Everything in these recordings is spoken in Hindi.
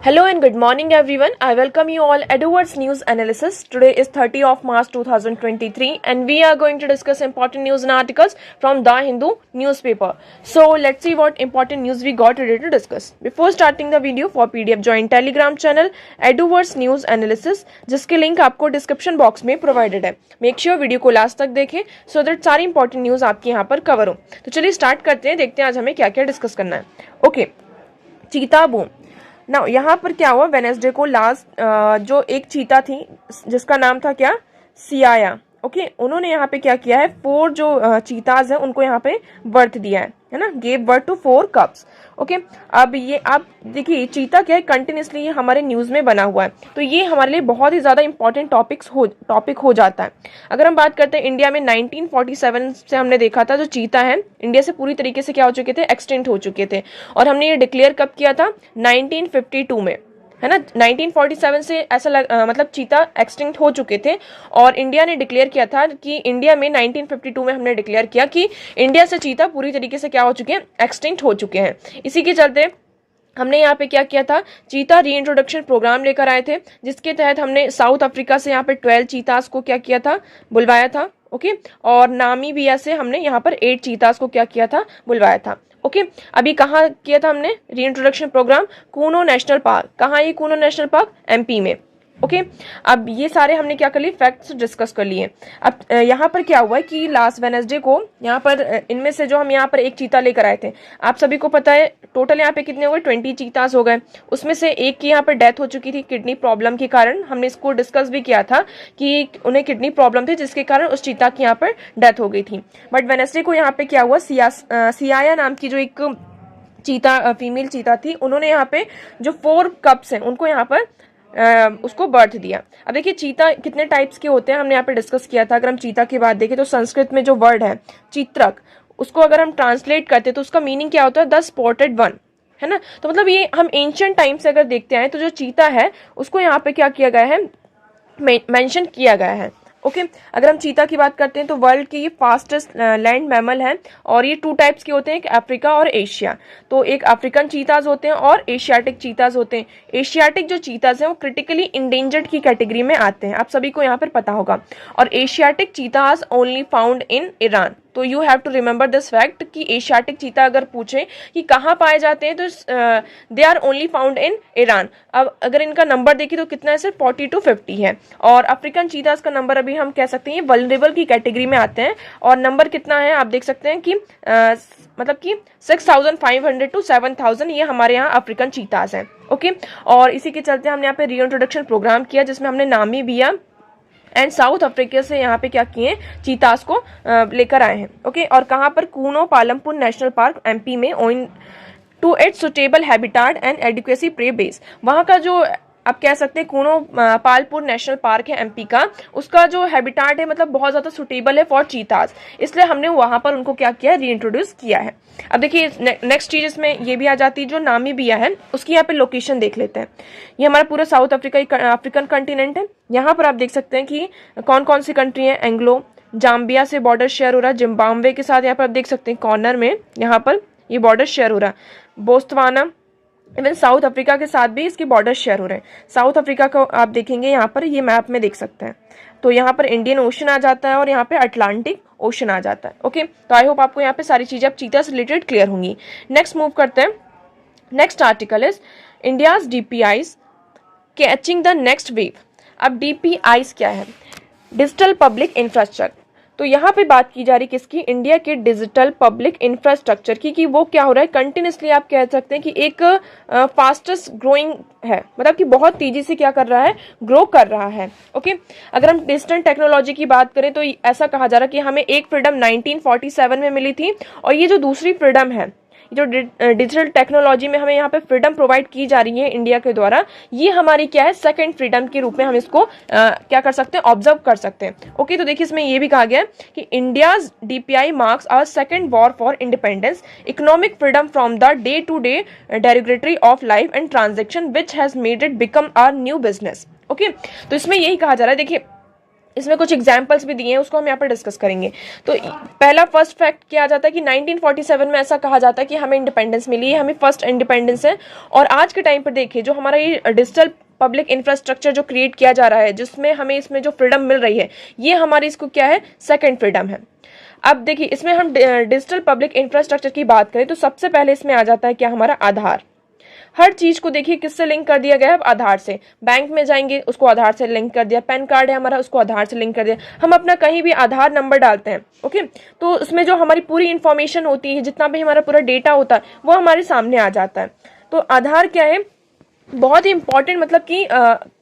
Hello and good morning everyone. I welcome you all Edwards News Analysis. Today is 30 of March 2023 and we are going to discuss important news and articles from The Hindu newspaper. So let's see what important news we got today to discuss. Before starting the video, for PDF join Telegram channel Edwards News Analysis जिसके लिंक आपको डिस्क्रिप्शन बॉक्स में प्रोवाइडेड है. मेक श्योर वीडियो को लास्ट तक देखें सो दैट सारी इंपॉर्टेंट न्यूज आपके यहाँ पर कवर हो. तो चलिए स्टार्ट करते हैं, देखते हैं आज हमें क्या क्या डिस्कस करना है. ओके, चीता बूम. ना यहाँ पर क्या हुआ, वेनेसडे को लास्ट जो एक चीता थी जिसका नाम था क्या, सियाया. ओके, उन्होंने यहाँ पे क्या किया है, 4 जो चीताज हैं उनको यहाँ पे बर्थ दिया है ना, gave birth to 4 cups. Okay, अब ये आप देखिए चीता क्या है, कंटिन्यूसली ये हमारे न्यूज में बना हुआ है, तो ये हमारे लिए बहुत ही ज्यादा इंपॉर्टेंट टॉपिक हो जाता है. अगर हम बात करते हैं इंडिया में 1947 से हमने देखा था जो चीता है इंडिया से पूरी तरीके से क्या हो चुके थे, एक्सटिंक्ट हो चुके थे. और हमने ये डिक्लेयर कब किया था, 1952 में, है ना. 1947 से ऐसा मतलब चीता एक्सटिंक्ट हो चुके थे और इंडिया ने डिक्लेयर किया था कि इंडिया में 1952 में हमने डिक्लेयर किया कि इंडिया से चीता पूरी तरीके से क्या हो चुके हैं, एक्सटिंक्ट हो चुके हैं. इसी के चलते हमने यहाँ पे क्या किया था, चीता री इंट्रोडक्शन प्रोग्राम लेकर आए थे जिसके तहत हमने साउथ अफ्रीका से यहाँ पे 12 चीतास को क्या किया था, बुलवाया था. ओके, और नामीबिया से हमने यहाँ पर 8 चीतास को क्या किया था, बुलवाया था. ओके, अभी कहाँ किया था हमने re introduction program, Kuno national park. कहाँ ये कूनो नेशनल पार्क, एमपी में. ओके, अब ये सारे हमने क्या कर लिए, फैक्ट्स डिस्कस कर लिए. अब यहाँ पर क्या हुआ है कि लास्ट वेडनेसडे को यहाँ पर इनमें से जो हम यहाँ पर एक चीता लेकर आए थे, आप सभी को पता है टोटल यहाँ पे कितने हो गए, 20 चीतास हो गए. उसमें से एक की यहाँ पर डेथ हो चुकी थी किडनी प्रॉब्लम के कारण. हमने इसको डिस्कस भी किया था कि उन्हें किडनी प्रॉब्लम थी जिसके कारण उस चीता की यहाँ पर डेथ हो गई थी. बट वेडनेसडे को यहाँ पे क्या हुआ, सियाया नाम की जो एक चीता, फीमेल चीता थी, उन्होंने यहाँ पे जो 4 कप्स हैं उनको यहाँ पर उसको बर्थ दिया. अब देखिए चीता कितने टाइप्स के होते हैं हमने यहाँ पे डिस्कस किया था. अगर हम चीता की बात देखें तो संस्कृत में जो वर्ड है चित्रक, उसको अगर हम ट्रांसलेट करते तो उसका मीनिंग क्या होता है, द स्पॉटेड वन, है ना. तो मतलब ये हम एंशिएंट टाइम से अगर देखते हैं तो जो चीता है उसको यहाँ पे क्या किया गया है, मेंशन किया गया है. ओके, अगर हम चीता की बात करते हैं तो वर्ल्ड की ये फास्टेस्ट लैंड मैमल है और ये 2 टाइप्स के होते हैं, एक अफ्रीका और एशिया. तो एक अफ्रीकन चीताज होते हैं और एशियाटिक चीताज होते हैं. एशियाटिक जो चीताज हैं वो क्रिटिकली इंडेंजर्ड की कैटेगरी में आते हैं, आप सभी को यहाँ पर पता होगा. और Asiatic cheetahs only found in Iran. तो you have to remember this fact कि एशियाटिक चीता अगर पूछे कि कहाँ पाए जाते हैं तो they are only found in Iran. अब अगर इनका नंबर देखिए तो कितना है, सिर्फ 40 to 50 है. और अफ्रीकन चीतास का नंबर अभी हम कह सकते हैं वल्नरेबल की कैटेगरी में आते हैं और नंबर कितना है आप देख सकते हैं कि मतलब कि 6500 to 7000 ये हमारे यहाँ अफ्रीकन चीतास हैं. ओके, और इसी के चलते हमने यहाँ पे री इंट्रोडक्शन प्रोग्राम किया जिसमें हमने नामीबिया एंड साउथ अफ्रीका से यहाँ पे क्या किए, चीतास को लेकर आए हैं. ओके, और कहाँ पर, Kuno Palampur national park MP में, owing to its suitable habitat and adequacy prey base. वहाँ का जो आप कह सकते हैं कूनो पालपुर नेशनल पार्क है एमपी का, उसका जो हैबिटाट है मतलब बहुत ज्यादा सुटेबल है फॉर चीतास, इसलिए हमने वहां पर उनको क्या किया, री इंट्रोड्यूस किया है. अब देखिए नेक्स्ट चीज इसमें ये भी आ जाती है, जो नामीबिया है उसकी यहाँ पे लोकेशन देख लेते हैं. ये हमारा पूरा साउथ अफ्रीकन कंटिनेंट है. यहाँ पर आप देख सकते हैं कि कौन कौन सी कंट्री है, एंग्लो, जाम्बिया से बॉर्डर शेयर हो रहा है, जिम्बाब्वे के साथ यहाँ पर आप देख सकते हैं कॉर्नर में यहाँ पर ये बॉर्डर शेयर हो रहा है, बोत्सवाना, इवन साउथ अफ्रीका के साथ भी इसके बॉर्डर शेयर हो रहे हैं. साउथ अफ्रीका को आप देखेंगे यहाँ पर, ये मैप में देख सकते हैं, तो यहाँ पर इंडियन ओशन आ जाता है और यहाँ पे अटलांटिक ओशन आ जाता है. ओके, तो आई होप आपको यहाँ पे सारी चीजें अब चीता से रिलेटेड क्लियर होंगी. नेक्स्ट मूव करते हैं. Next article is India's DPIs catching the next wave. अब डीपीआईज क्या है, डिजिटल पब्लिक इंफ्रास्ट्रक्चर. तो यहाँ पे बात की जा रही किसकी, इंडिया के डिजिटल पब्लिक इंफ्रास्ट्रक्चर की, कि वो क्या हो रहा है, कंटिन्यूसली आप कह सकते हैं कि एक फास्टेस्ट ग्रोइंग है, मतलब कि बहुत तेजी से क्या कर रहा है, ग्रो कर रहा है. ओके, अगर हम डिजिटल टेक्नोलॉजी की बात करें तो ऐसा कहा जा रहा है कि हमें एक फ्रीडम 1947 में मिली थी और ये जो दूसरी फ्रीडम है, जो डिजिटल टेक्नोलॉजी में हमें यहाँ पे फ्रीडम प्रोवाइड की जा रही है इंडिया के द्वारा, ये हमारी क्या है, सेकंड फ्रीडम के रूप में हम इसको क्या कर सकते हैं, ऑब्जर्व कर सकते हैं. ओके, तो देखिए इसमें ये भी कहा गया है कि India's DPI marks our second war for independence, economic freedom from the day to day derogatory of life and transaction which has made it become our new business. Okay, तो इसमें यही कहा जा रहा है. देखिए इसमें कुछ एग्जाम्पल्स भी दिए हैं, उसको हम यहाँ पर डिस्कस करेंगे। तो पहला फर्स्ट फैक्ट क्या आ जाता है कि 1947 में ऐसा कहा जाता है कि हमें इंडिपेंडेंस मिली है, हमें फर्स्ट इंडिपेंडेंस है। और आज के टाइम पर देखिए जो हमारा ये डिजिटल पब्लिक इंफ्रास्ट्रक्चर जो क्रिएट किया जा रहा है, जिसमें हमें इसमें जो फ्रीडम मिल रही है, ये हमारी इसको क्या है, सेकेंड फ्रीडम है। अब देखिए इसमें हम डिजिटल पब्लिक इंफ्रास्ट्रक्चर की बात करें तो सबसे पहले इसमें आ जाता है क्या, हमारा आधार। हर चीज को देखिए किससे लिंक कर दिया गया है, आधार से। बैंक में जाएंगे उसको आधार से लिंक कर दिया, पैन कार्ड है हमारा उसको आधार से लिंक कर दिया। हम अपना कहीं भी आधार नंबर डालते हैं, ओके, तो उसमें जो हमारी पूरी इंफॉर्मेशन होती है, जितना भी हमारा पूरा डेटा होता है, वो हमारे सामने आ जाता है। तो आधार क्या है, बहुत ही इंपॉर्टेंट मतलब कि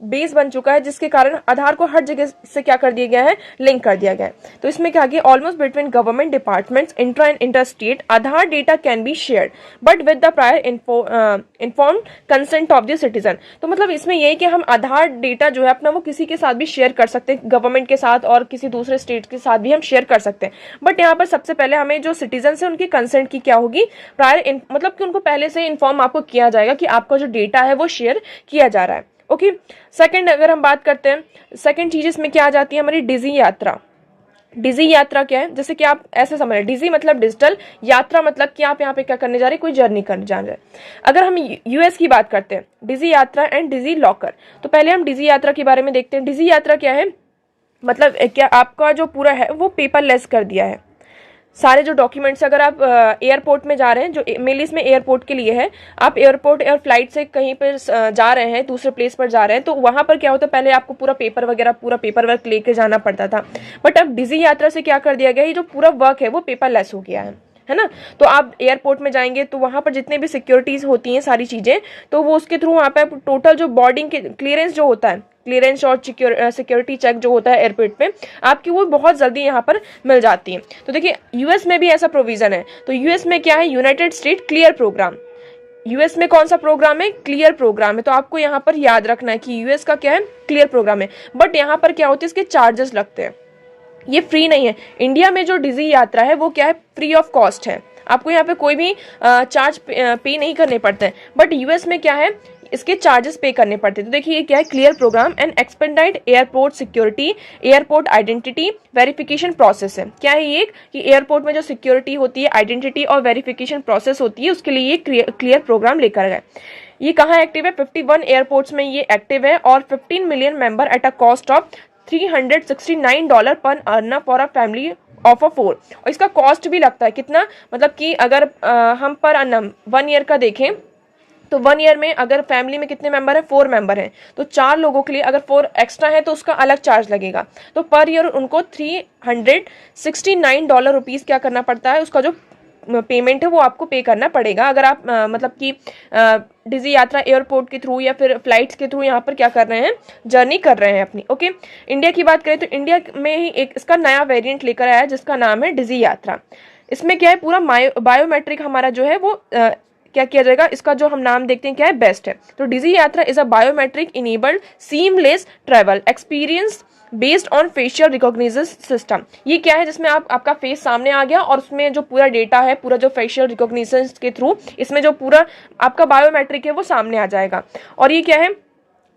बेस बन चुका है, जिसके कारण आधार को हर जगह से क्या कर दिया गया है, लिंक कर दिया गया है। तो इसमें क्या किया, almost between government departments intra and inter state Aadhaar data can be shared but with the prior informed consent of the citizen. तो मतलब इसमें यही कि हम आधार डेटा जो है अपना वो किसी के साथ भी शेयर कर सकते हैं, गवर्नमेंट के साथ और किसी दूसरे स्टेट के साथ भी हम शेयर कर सकते हैं। बट यहाँ पर सबसे पहले हमें जो सिटीजन है उनकी कंसेंट की क्या होगी, प्रायर मतलब कि उनको पहले से इन्फॉर्म आपको किया जाएगा कि आपका जो डेटा है वो शेयर किया जा रहा है। ओके, सेकंड अगर हम बात करते हैं, सेकंड चीज इसमें क्या आ जाती है, हमारी डिजी यात्रा। डिजी यात्रा क्या है, जैसे कि आप ऐसे समझ रहे, डिजी मतलब डिजिटल, यात्रा मतलब कि आप यहाँ पे क्या करने जा रहे हैं, कोई जर्नी करने जा रहे हैं। अगर हम यूएस की बात करते हैं, डिजी यात्रा एंड डिजी लॉकर, तो पहले हम डिजी यात्रा के बारे में देखते हैं। डिजी यात्रा क्या है, मतलब क्या आपका जो पूरा है वो पेपरलेस कर दिया है। सारे जो डॉक्यूमेंट्स, अगर आप एयरपोर्ट में जा रहे हैं, जो मेनली इसमें एयरपोर्ट के लिए है, आप एयरपोर्ट या फ्लाइट से कहीं पर जा रहे हैं, दूसरे प्लेस पर जा रहे हैं, तो वहां पर क्या होता है, पहले आपको पूरा पेपर वगैरह पूरा पेपर वर्क लेके जाना पड़ता था। बट अब डिजी यात्रा से क्या कर दिया गया है, ये जो पूरा वर्क है वो पेपरलेस हो गया है ना। तो आप एयरपोर्ट में जाएंगे तो वहां पर जितने भी सिक्योरिटीज होती हैं सारी चीजें, तो वो उसके थ्रू वहां पे टोटल जो बोर्डिंग के क्लियरेंस जो होता है, क्लियरेंस और सिक्योरिटी चेक जो होता है एयरपोर्ट पे, आपकी वो बहुत जल्दी यहाँ पर मिल जाती है। तो देखिए यूएस में भी ऐसा प्रोविजन है। तो यूएस में क्या है, United State clear program. US में कौन सा प्रोग्राम है, क्लियर प्रोग्राम है। तो आपको यहाँ पर याद रखना है कि यूएस का क्या है, क्लियर प्रोग्राम है। बट यहाँ पर क्या होता है, इसके चार्जेस लगते हैं, ये फ्री नहीं है। इंडिया में जो डिजी यात्रा है वो क्या है, फ्री ऑफ कॉस्ट है, आपको यहाँ पे कोई भी चार्ज पे नहीं करने पड़ते हैं। बट यूएस में क्या है, इसके चार्जेस पे करने पड़ते हैं। तो देखिए ये क्या है, clear program and expedited airport security airport identity verification process है। क्या है ये, कि एयरपोर्ट में जो सिक्योरिटी होती है, आइडेंटिटी और वेरिफिकेशन प्रोसेस होती है, उसके लिए ये क्लियर प्रोग्राम लेकर गए। ये कहाँ एक्टिव है, 51 एयरपोर्ट्स में ये एक्टिव है और 15 million member at a cost of $369 पर earner for a family of a 4। और इसका कॉस्ट भी लगता है कितना, मतलब कि अगर हम पर अन्नम 1 ईयर का देखें तो 1 ईयर में अगर फैमिली में कितने मेंबर हैं, 4 मेंबर हैं, तो 4 लोगों के लिए अगर 4 एक्स्ट्रा है तो उसका अलग चार्ज लगेगा। तो पर ईयर उनको $369 रुपीज क्या करना पड़ता है, उसका जो पेमेंट है वो आपको पे करना पड़ेगा। अगर आप मतलब कि डिजी यात्रा एयरपोर्ट के थ्रू या फिर फ्लाइट्स के थ्रू यहाँ पर क्या कर रहे हैं, जर्नी कर रहे हैं अपनी। ओके, इंडिया की बात करें तो इंडिया में ही एक इसका नया वेरिएंट लेकर आया है जिसका नाम है डिजी यात्रा। इसमें क्या है, पूरा बायोमेट्रिक हमारा जो है वो क्या किया जाएगा, इसका जो हम नाम देखते हैं क्या है, बेस्ट है। तो डिजी यात्रा is a biometric enabled seamless travel experience based on facial recognition system. ये क्या है, जिसमें आपका फेस सामने आ गया और उसमें जो पूरा डेटा है, पूरा जो फेशियल रिकॉग्निशन के थ्रू इसमें जो पूरा आपका बायोमेट्रिक है वो सामने आ जाएगा। और ये क्या है,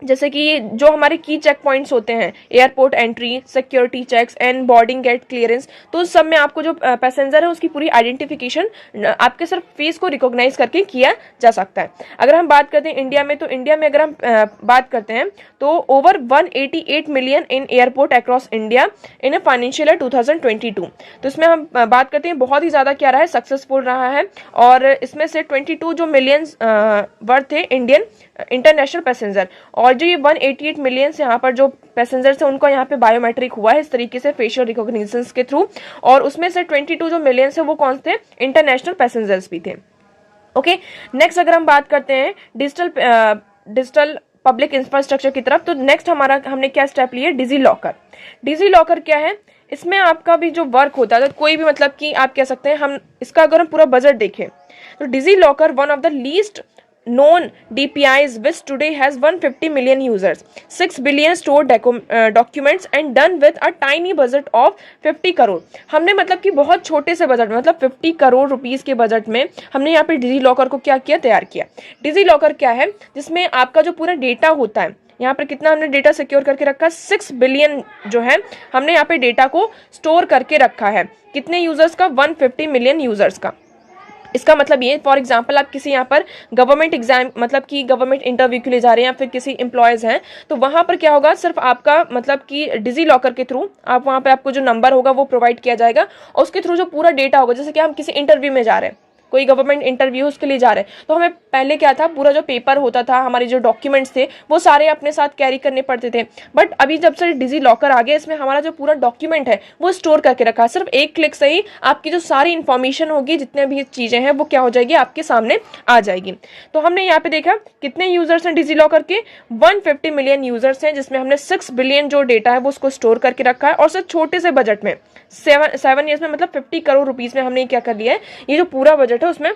जैसे कि जो हमारे की चेक पॉइंट्स होते हैं, airport entry, security checks and boarding gate clearance, तो उस सब में आपको जो पैसेंजर है उसकी पूरी आइडेंटिफिकेशन आपके सिर्फ फेस को रिकॉग्नाइज करके किया जा सकता है। अगर हम बात करते हैं इंडिया में, तो इंडिया में अगर हम बात करते हैं तो over 188 million in airport across India in a financial year 2022। तो इसमें हम बात करते हैं बहुत ही ज़्यादा क्या रहा है, सक्सेसफुल रहा है। और इसमें से 22 जो मिलियंस वर्थ थे इंडियन इंटरनेशनल पैसेंजर, और जो ये 188 मिलियन यहाँ पर जो पैसेंजर्स है उनको यहाँ पे बायोमेट्रिक हुआ है इस तरीके से फेशियल रिकॉग्निशन के थ्रू। और उसमें से 22 जो मिलियंस है वो कौन थे, इंटरनेशनल पैसेंजर्स भी थे। ओके, नेक्स्ट अगर हम बात करते हैं डिजिटल पब्लिक इंफ्रास्ट्रक्चर की तरफ, तो नेक्स्ट हमने क्या स्टेप लिए, डिजी लॉकर। डिजी लॉकर क्या है, इसमें आपका भी जो वर्क होता है, तो कोई भी मतलब कि आप कह सकते हैं, हम इसका अगर हम पूरा बजट देखें तो DigiLocker one of the least known DPIs which today has 150 million users, 6 billion stored documents and done with a tiny budget of 50 crore. हमने मतलब कि बहुत छोटे से बजट में, मतलब 50 करोड़ रुपीस के बजट में हमने यहाँ पे डिजी लॉकर को क्या किया, तैयार किया। डिजी लॉकर क्या है, जिसमें आपका जो पूरा डेटा होता है, यहाँ पर कितना हमने डेटा सिक्योर करके रखा है, 6 बिलियन जो है हमने यहाँ पे डेटा को स्टोर करके रखा है। कितने यूजर्स का, 150 मिलियन यूजर्स का। इसका मतलब ये, फॉर एग्जांपल आप किसी यहाँ पर गवर्नमेंट एग्जाम मतलब कि गवर्नमेंट इंटरव्यू के लिए जा रहे हैं या फिर किसी एम्प्लॉयज हैं, तो वहां पर क्या होगा, सिर्फ आपका मतलब कि डिजी लॉकर के थ्रू आप वहां पे आपको जो नंबर होगा वो प्रोवाइड किया जाएगा और उसके थ्रू जो पूरा डेटा होगा, जैसे कि हम किसी इंटरव्यू में जा रहे हैं, कोई गवर्नमेंट इंटरव्यू उसके लिए जा रहे हैं, तो हमें पहले क्या था, पूरा जो पेपर होता था, हमारे जो डॉक्यूमेंट्स थे वो सारे अपने साथ कैरी करने पड़ते थे। बट अभी जब से डिजी लॉकर आ गया, इसमें हमारा जो पूरा डॉक्यूमेंट है वो स्टोर करके रखा है। सिर्फ एक क्लिक से ही आपकी जो सारी इंफॉर्मेशन होगी, जितने भी चीजें हैं वो क्या हो जाएगी, आपके सामने आ जाएगी। तो हमने यहाँ पे देखा कितने यूजर्स हैं डिजी लॉकर के, 150 मिलियन यूजर्स हैं, जिसमें हमने 6 बिलियन जो डेटा है वो उसको स्टोर करके रखा है। और सिर्फ छोटे से बजट में 7 ईयर्स में, मतलब 50 करोड़ रुपीज में हमने क्या कर लिया है, ये जो पूरा बजट है उसमें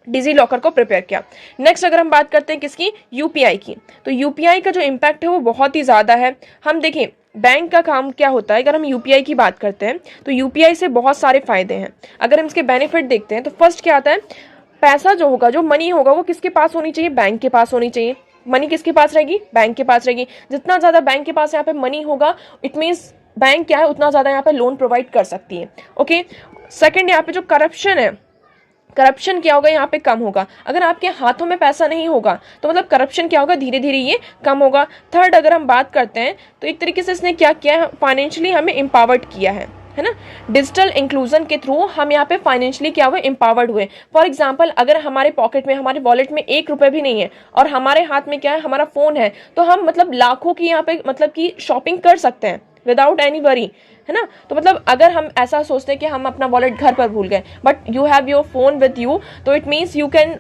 डिजी लॉकर को प्रिपेयर किया। नेक्स्ट अगर हम बात करते हैं किसकी, यूपीआई की, तो यूपीआई का जो इम्पैक्ट है वो बहुत ही ज्यादा है। हम देखें बैंक का काम क्या होता है, अगर हम यूपीआई की बात करते हैं तो यूपीआई से बहुत सारे फायदे हैं। अगर हम इसके बेनिफिट देखते हैं तो फर्स्ट क्या आता है, पैसा जो होगा, जो मनी होगा वो किसके पास होनी चाहिए, बैंक के पास होनी चाहिए। मनी किसके पास रहेगी, बैंक के पास रहेगी। जितना ज्यादा बैंक के पास यहाँ पे मनी होगा, इट मीन्स बैंक क्या है, उतना ज्यादा यहाँ पे लोन प्रोवाइड कर सकती है। ओके, सेकंड यहाँ पे जो करप्शन है, करप्शन क्या होगा, यहाँ पे कम होगा। अगर आपके हाथों में पैसा नहीं होगा तो मतलब करप्शन क्या होगा, धीरे धीरे ये कम होगा। थर्ड अगर हम बात करते हैं तो एक तरीके से इसने क्या किया है, फाइनेंशियली हमें एम्पावर्ड किया है ना। डिजिटल इंक्लूजन के थ्रू हम यहाँ पे फाइनेंशियली क्या हुए, एम्पावर्ड हुए। फॉर एग्जांपल अगर हमारे पॉकेट में, हमारे वॉलेट में 1 रुपए भी नहीं है और हमारे हाथ में क्या है, हमारा फोन है, तो हम मतलब लाखों की यहाँ पे मतलब की शॉपिंग कर सकते हैं विदाउट एनी वरी, है ना। तो मतलब अगर हम ऐसा सोचते हैं कि हम अपना वॉलेट घर पर भूल गए, but you have your phone with you, तो it means you can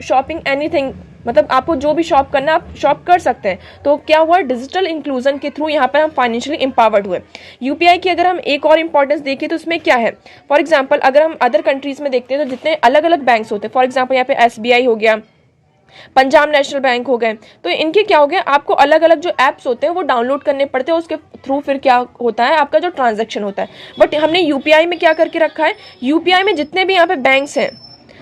shopping anything, मतलब आपको जो भी शॉप करना आप शॉप कर सकते हैं। तो क्या हुआ, डिजिटल इंक्लूजन के थ्रू यहाँ पर हम फाइनेंशियली एम्पावर्ड हुए। यूपीआई की अगर हम एक और इंपॉर्टेंस देखें तो उसमें क्या है, फॉर एग्जाम्पल अगर हम अदर कंट्रीज में देखते हैं तो जितने अलग अलग बैंक्स होते हैं, फॉर एग्जाम्पल यहाँ पे एसबीआई हो गया, पंजाब नेशनल बैंक हो गए, तो इनके क्या हो गया, आपको अलग अलग जो एप्स होते हैं वो डाउनलोड करने पड़ते हैं, उसके थ्रू फिर क्या होता है, आपका जो ट्रांजैक्शन होता है। बट हमने यूपीआई में क्या करके रखा है, यूपीआई में जितने भी यहाँ पे बैंक्स हैं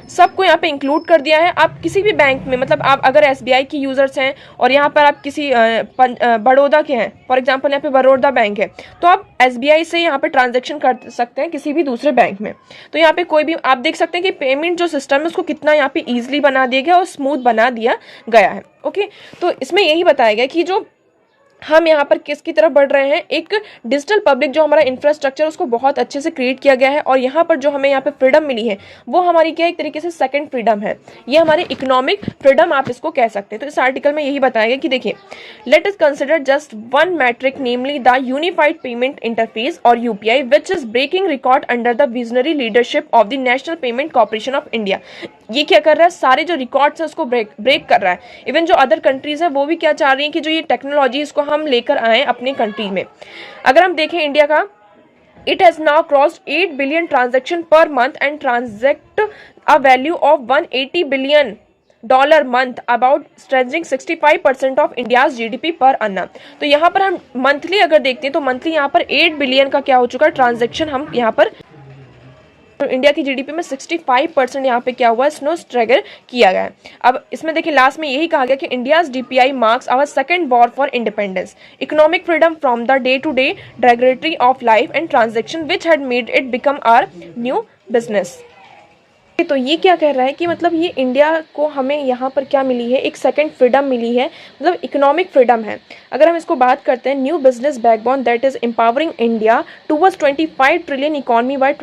सबको यहाँ पे इंक्लूड कर दिया है। आप किसी भी बैंक में, मतलब आप अगर एसबीआई की यूजर्स हैं और यहाँ पर आप किसी बड़ौदा के हैं, फॉर एग्जांपल यहाँ पे बड़ौदा बैंक है, तो आप एसबीआई से यहाँ पे ट्रांजैक्शन कर सकते हैं किसी भी दूसरे बैंक में। तो यहाँ पे कोई भी आप देख सकते हैं कि पेमेंट जो सिस्टम है उसको कितना यहाँ पे ईजिली बना दिया गया और स्मूथ बना दिया गया है। ओके, तो इसमें यही बताया गया कि जो हम यहाँ पर किसकी तरफ बढ़ रहे हैं, एक डिजिटल पब्लिक जो हमारा इंफ्रास्ट्रक्चर उसको बहुत अच्छे से क्रिएट किया गया है। और यहाँ पर जो हमें यहाँ पे फ्रीडम मिली है वो हमारी क्या एक तरीके से सेकंड फ्रीडम है, ये हमारी इकोनॉमिक फ्रीडम आप इसको कह सकते हैं। तो इस आर्टिकल में यही बताया गया कि देखिए, let us consider just one metric, namely the unified payment interface और UPI, which is breaking record under the visionary leadership of the national payment corporation of India. ये क्या कर रहा है, सारे जो रिकॉर्ड्स है उसको ब्रेक कर रहा है। इवन जो अदर कंट्रीज है वो भी क्या चाह रही है कि जो ये टेक्नोलॉजी इसको हम लेकर आए अपनी कंट्री में। अगर हम देखें इंडिया का, it has now crossed 8 billion transaction per month and transact a value of $180 billion month, about stretching 65% of India's GDP per annum। तो यहाँ पर हम मंथली अगर देखते हैं तो मंथली यहाँ पर 8 बिलियन का क्या हो चुका है, ट्रांजेक्शन हम यहाँ पर तो इंडिया की जीडीपी में 65% यहाँ पे क्या हुआ है, स्नो स्ट्रगल किया गया है। अब इसमें देखिए लास्ट में यही कहा गया कि India's DPI marks our second war for independence, economic freedom from the day to day regulatory of life and transaction which had made it become our new business. तो ये क्या कह रहा है कि मतलब ये इंडिया को हमें यहाँ पर क्या मिली है, एक सेकंड फ्रीडम मिली है, मतलब इकोनॉमिक फ्रीडम है। अगर हम इसको बात करते हैं, new business backbone that is empowering India towards 25 trillion economy by